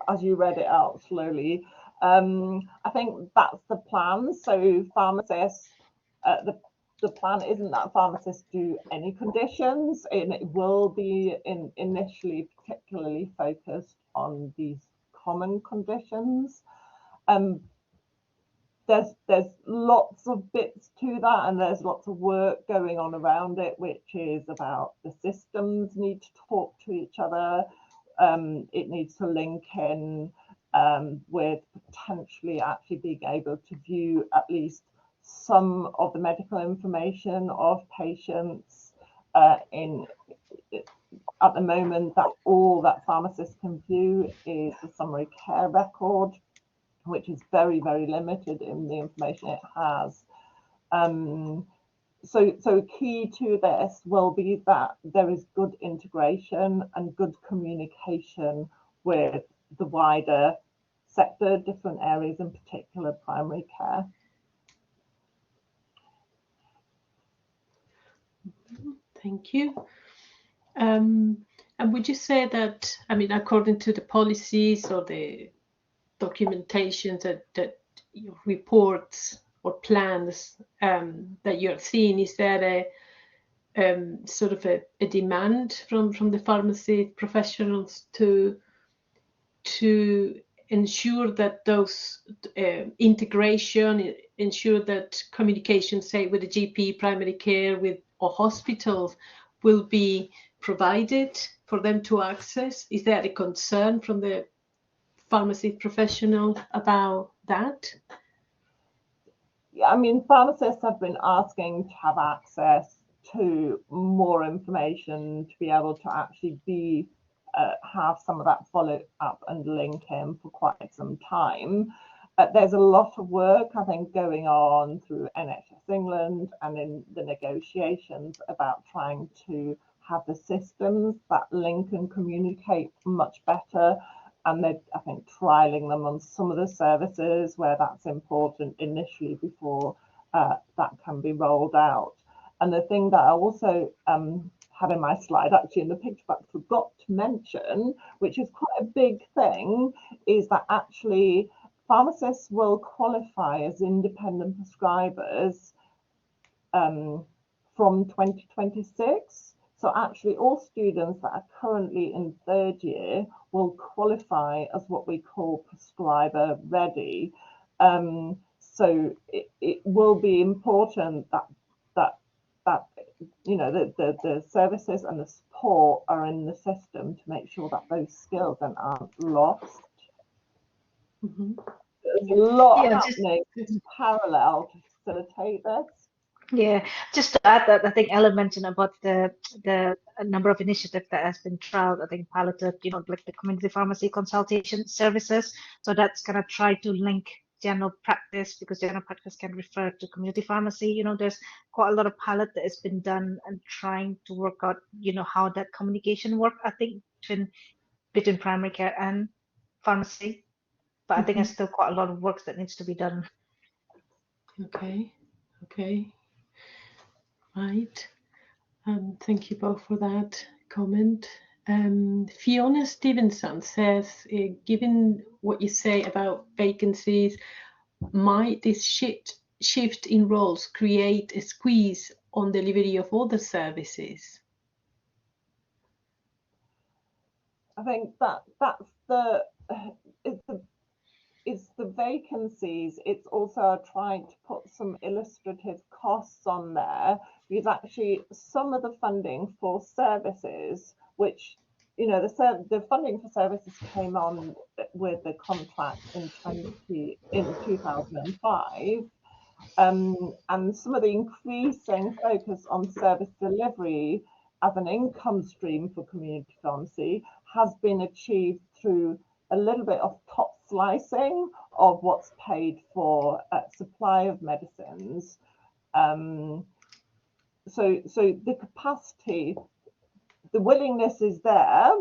as you read it out slowly, I think that's the plan. So pharmacists, the plan isn't that pharmacists do any conditions, and it will be initially particularly focused on these common conditions. There's lots of bits to that, and there's lots of work going on around it, which is about the systems need to talk to each other. It needs to link in with potentially actually being able to view at least some of the medical information of patients. At the moment, that all that pharmacists can view is the summary care record. which is very, very limited in the information it has. So key to this will be that there is good integration and good communication with the wider sector, different areas, in particular primary care. Thank you. And would you say that, I mean, according to the policies or the documentation that your reports or plans that you're seeing, is there a sort of a demand from the pharmacy professionals to ensure that those integration, ensure that communication, say, with the GP, primary care, with or hospitals, will be provided for them to access? Is there a concern from the pharmacy professional about that? Yeah, I mean, pharmacists have been asking to have access to more information to be able to actually be have some of that follow up and link in for quite some time. There's a lot of work, I think, going on through NHS England and in the negotiations about trying to have the systems that link and communicate much better. And they're, I think, trialing them on some of the services where that's important initially before that can be rolled out. And the thing that I also had in my slide, actually in the picture, but forgot to mention, which is quite a big thing, is that actually pharmacists will qualify as independent prescribers from 2026. So actually all students that are currently in third year will qualify as what we call prescriber ready. So it will be important that you know the services and the support are in the system to make sure that those skills then aren't lost. Mm-hmm. There's a lot happening in parallel to facilitate this. Yeah, just to add that, I think Ella mentioned about the number of initiatives that has been trialed. I think piloted, you know, like the community pharmacy consultation services. So that's gonna try to link general practice, because general practice can refer to community pharmacy. You know, there's quite a lot of pilot that has been done and trying to work out, you know, how that communication work, I think, between primary care and pharmacy. But I think there's still quite a lot of work that needs to be done. Okay. Right. Thank you both for that comment. Fiona Stevenson says, given what you say about vacancies, might this shift in roles create a squeeze on delivery of other services? I think that's it's the vacancies. It's also trying to put some illustrative costs on there, because actually some of the funding for services, which, you know, the funding for services came on with the contract in 2005, and some of the increasing focus on service delivery as an income stream for community pharmacy has been achieved through a little bit of top slicing of what's paid for supply of medicines. So the capacity, the willingness is there.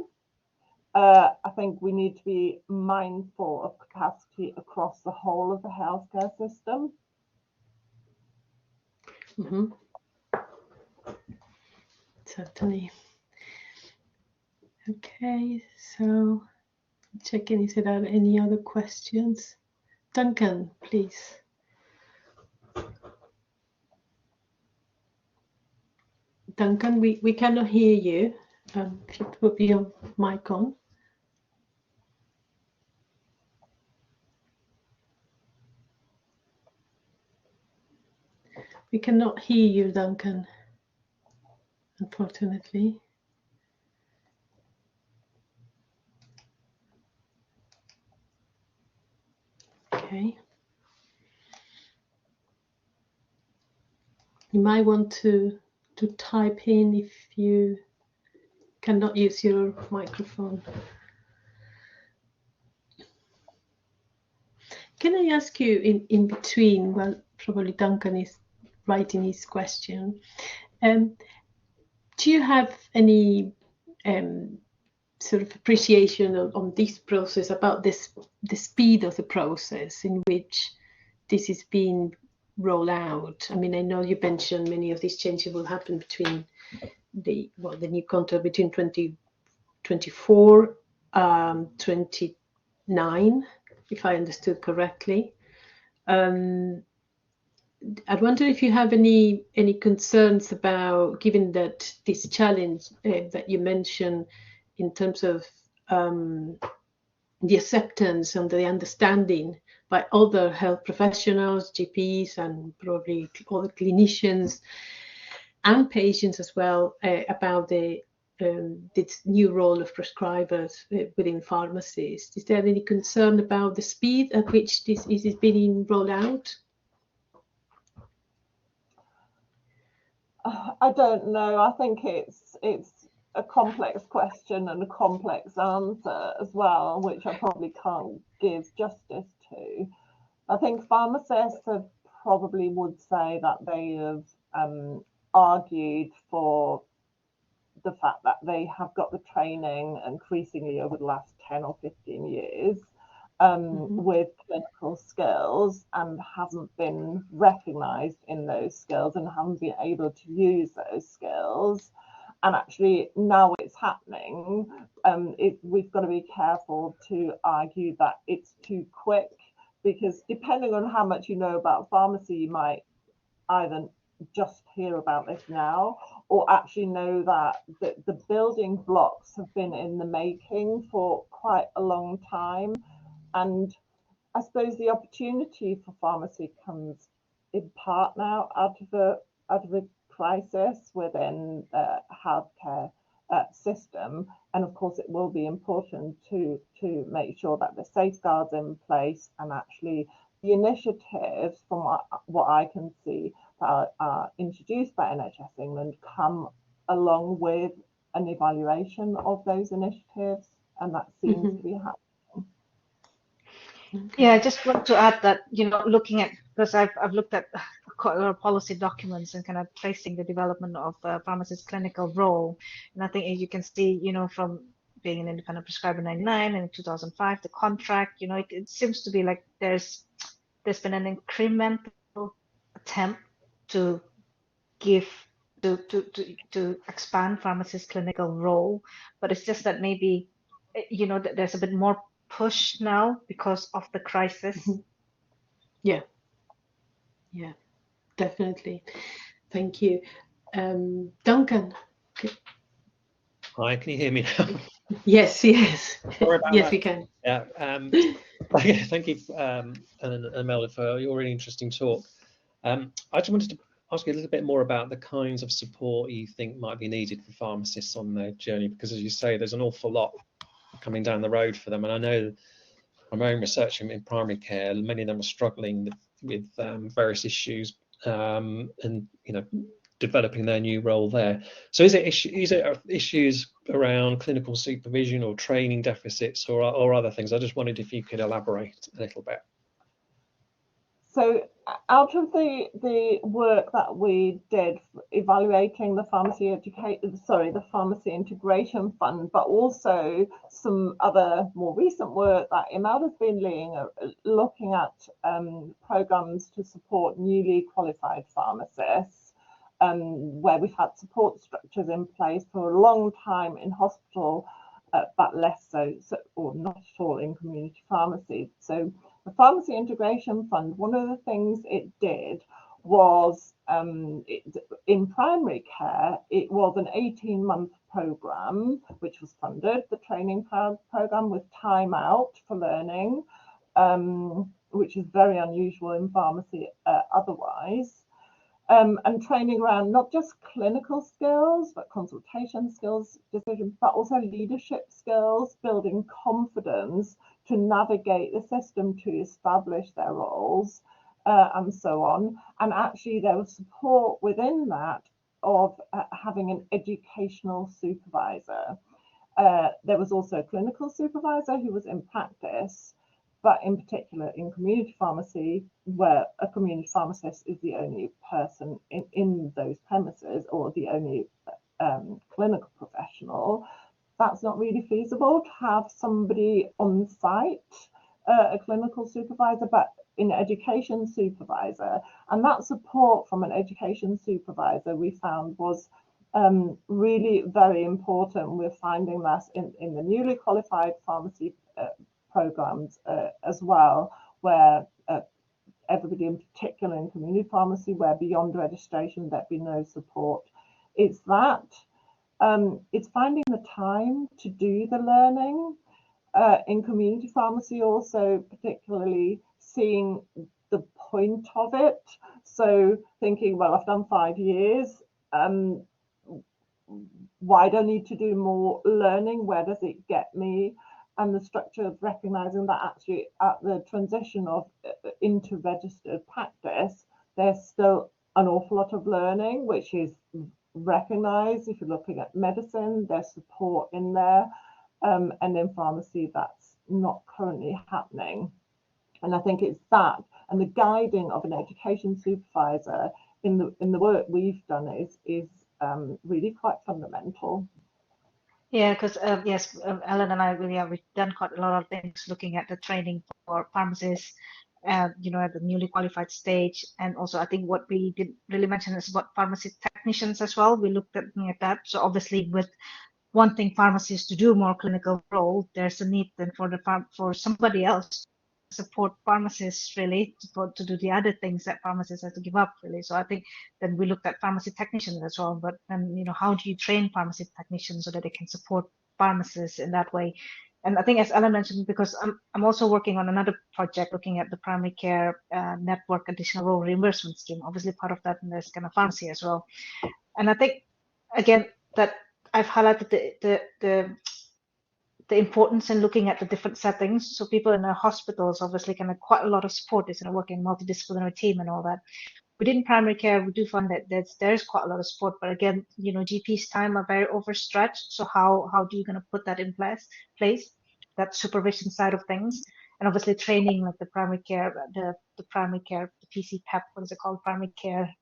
I think we need to be mindful of capacity across the whole of the healthcare system. Mm-hmm. Certainly. Okay, so checking if there are any other questions. Duncan, please. Duncan, we cannot hear you. If you put your mic on. We cannot hear you, Duncan, unfortunately. Okay. You might want to type in if you cannot use your microphone. Can I ask you in between, well, probably Duncan is writing his question, do you have any sort of appreciation on this process, about the speed of the process in which this is being rolled out? I mean, I know you mentioned many of these changes will happen between the new contract between 2024, 29, if I understood correctly. I wonder if you have any concerns about, given that this challenge that you mentioned in terms of the acceptance and the understanding by other health professionals, GPs, and probably other clinicians and patients as well, about this new role of prescribers within pharmacies. Is there any concern about the speed at which this is being rolled out? I don't know. I think it's a complex question and a complex answer as well, which I probably can't give justice to. I think pharmacists have probably would say that they have argued for the fact that they have got the training increasingly over the last 10 or 15 years with clinical skills, and haven't been recognised in those skills and haven't been able to use those skills. And actually now it's happening. We've got to be careful to argue that it's too quick, because depending on how much you know about pharmacy, you might either just hear about this now, or actually know that the building blocks have been in the making for quite a long time. And I suppose the opportunity for pharmacy comes in part now out of a crisis within the healthcare system. And of course, it will be important to make sure that the safeguards in place, and actually the initiatives, from what I can see, that are introduced by NHS England, come along with an evaluation of those initiatives, and that seems to be happening. Yeah, I just want to add that, looking at, because I've looked at policy documents and kind of tracing the development of pharmacists' clinical role, and I think, as you can see, from being an independent prescriber in 1999 and in 2005, the contract, it seems to be like there's been an incremental attempt to expand pharmacists' clinical role, but it's just that maybe, there's a bit more push now because of the crisis. Yeah, definitely. Thank you. Duncan. Hi, can you hear me now? Yes. Yes, we can. Yeah. Thank you, Imelda, for your really interesting talk. I just wanted to ask you a little bit more about the kinds of support you think might be needed for pharmacists on their journey, because, as you say, there's an awful lot coming down the road for them. And I know from my own research in primary care, many of them are struggling with various issues and, developing their new role there. So is it issues around clinical supervision or training deficits or other things? I just wondered if you could elaborate a little bit. So out of the work that we did evaluating the Pharmacy Integration Fund, but also some other more recent work that Imelda's been looking at programs to support newly qualified pharmacists, where we've had support structures in place for a long time in hospital, but less so, or not at all in community pharmacy. So the Pharmacy Integration Fund, one of the things it did was, in primary care, it was an 18-month program, which was funded, the training program with time out for learning, which is very unusual in pharmacy otherwise. And training around not just clinical skills, but consultation skills, decision, but also leadership skills, building confidence to navigate the system, to establish their roles, and so on. And actually there was support within that of having an educational supervisor. There was also a clinical supervisor who was in practice. but in particular in community pharmacy, where a community pharmacist is the only person in those premises, or the only clinical professional, that's not really feasible to have somebody on site, a clinical supervisor, but an education supervisor. And that support from an education supervisor we found was really very important. We're finding that in the newly qualified pharmacy programs as well, where everybody in particular in community pharmacy, where beyond registration there'd be no support. It's that. It's finding the time to do the learning. In community pharmacy also, particularly seeing the point of it. So thinking, well, I've done 5 years, why do I need to do more learning? Where does it get me? And the structure of recognizing that actually at the transition of into registered practice, there's still an awful lot of learning, which is recognized. If you're looking at medicine, there's support in there. And in pharmacy, that's not currently happening. And I think it's that, and the guiding of an education supervisor in the work we've done is really quite fundamental. Yeah, because yes, Ellen and I really we've done quite a lot of things looking at the training for pharmacists, you know, at the newly qualified stage, and also I think what we did really mention is about pharmacy technicians as well. We looked at that. So obviously, with wanting pharmacists to do more clinical role, there's a need then for somebody else to support pharmacists really to do the other things that pharmacists have to give up really. So I think then we looked at pharmacy technicians as well. But then, you know, how do you train pharmacy technicians so that they can support pharmacists in that way? And I think, as Ellen mentioned, because I'm also working on another project looking at the primary care network additional role reimbursement scheme. Obviously, part of that and there's kind of pharmacy as well. And I think again that I've highlighted the importance in looking at the different settings. So people in the hospitals obviously can have quite a lot of support. Is working in multidisciplinary team and all that. Within primary care, we do find that there's quite a lot of support. But again, you know, GPs' time are very overstretched. So how do you going to put that in place? That supervision side of things, and obviously training like the primary care, the primary care, the PCPEP, what is it called, primary care.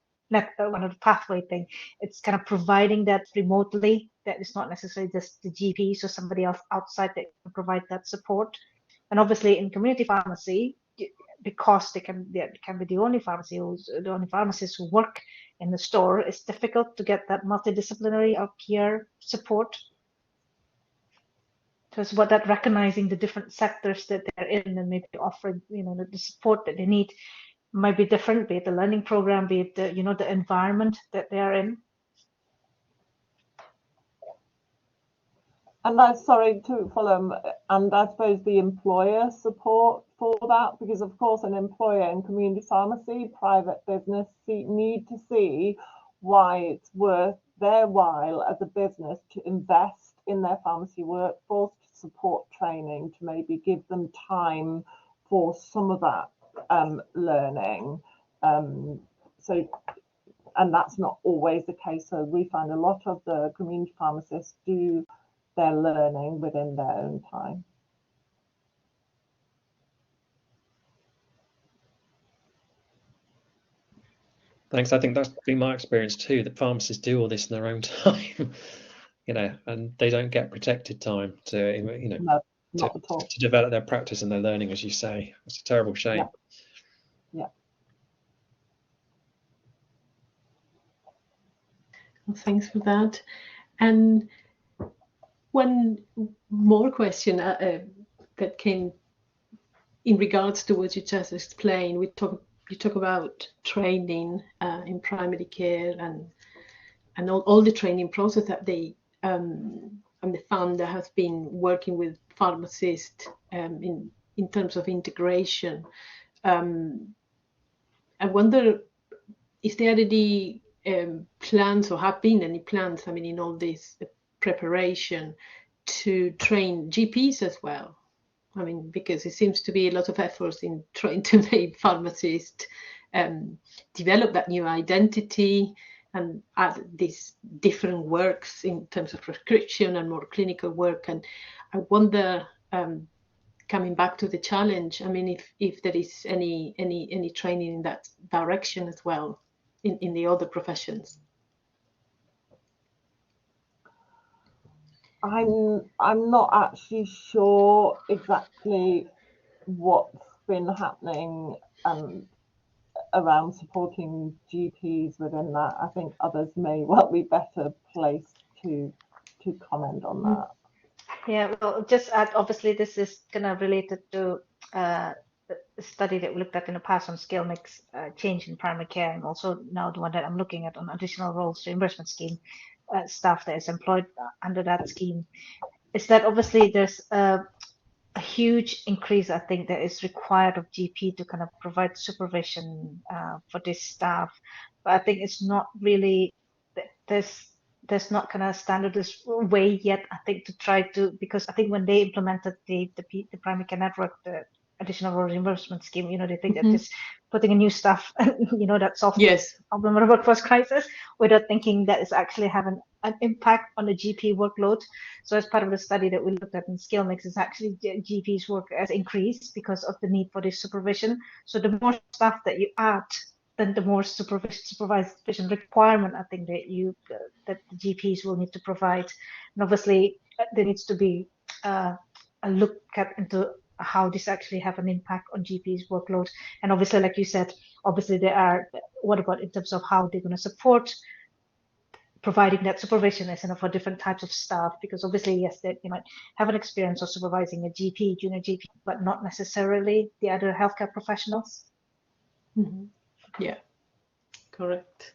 One of the pathway thing, it's kind of providing that remotely, that is not necessarily just the GP, so somebody else outside that can provide that support. And obviously in community pharmacy, because they can be the only pharmacists who work in the store, it's difficult to get that multidisciplinary or peer support. So it's about that recognizing the different sectors that they're in and maybe offering, you know, the support that they need might be different, be it the learning program, be it the, you know, the environment that they are in. And I'm sorry to follow, and I suppose the employer support for that, because of course an employer in community pharmacy, private business, need to see why it's worth their while as a business to invest in their pharmacy workforce, to support training, to maybe give them time for some of that learning. So, and that's not always the case. So we find a lot of the community pharmacists do their learning within their own time. Thanks. I think that's been my experience too, that pharmacists do all this in their own time, you know, and they don't get protected time to, you know, No, not at all. to develop their practice and their learning, as you say. It's a terrible shame. Yeah. Thanks for that. And one more question that came in regards to what you just explained. You talk about training in primary care and all the training process that they and the fund that has been working with pharmacists in terms of integration. I wonder, is there any plans, or have been any plans, I mean, in all this preparation to train GPs as well? I mean, because it seems to be a lot of efforts in trying to make pharmacists develop that new identity and add these different works in terms of prescription and more clinical work. And I wonder, coming back to the challenge, I mean, if there is any training in that direction as well in the other professions. I'm not actually sure exactly what's been happening around supporting GPs within that. I think others may well be better placed to comment on that. Yeah, well, just add, obviously this is kind of related to the study that we looked at in the past on scale mix change in primary care, and also now the one that I'm looking at on additional roles reimbursement scheme staff that is employed under that scheme, is that obviously there's a huge increase, I think, that is required of GP to kind of provide supervision for this staff. But I think it's not really, there's not kind of standardized way yet, I think, to try to, because I think when they implemented the primary care network, the additional reimbursement scheme, you know, they think that just putting a new staff, you know, that solves the problem of the workforce crisis, without thinking that it's actually having an impact on the GP workload. So as part of the study that we looked at in scale mix, is actually GP's work has increased because of the need for this supervision. So the more staff that you add, then the more supervision requirement, I think, that the GPs will need to provide. And obviously there needs to be a look at into how this actually have an impact on GP's workload. And obviously, like you said, obviously there are, what about in terms of how they're going to support providing that supervision is, for different types of staff, because obviously, yes, that you might have an experience of supervising a GP, junior GP, but not necessarily the other healthcare professionals. Yeah, correct.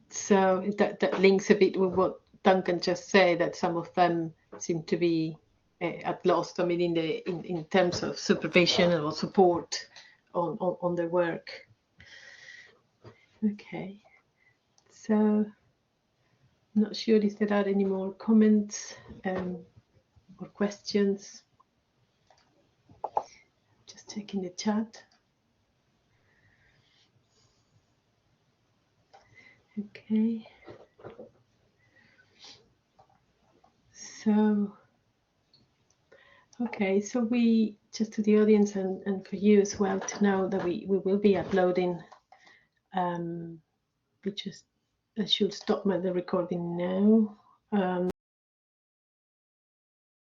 So that links a bit with what Duncan just said, that some of them seem to be at loss. I mean, in terms of supervision or support on their work. Okay, so I'm not sure if there are any more comments or questions. Just checking the chat. Okay. So, okay, so we, just to the audience and for you as well to know that we will be uploading, I should stop the recording now.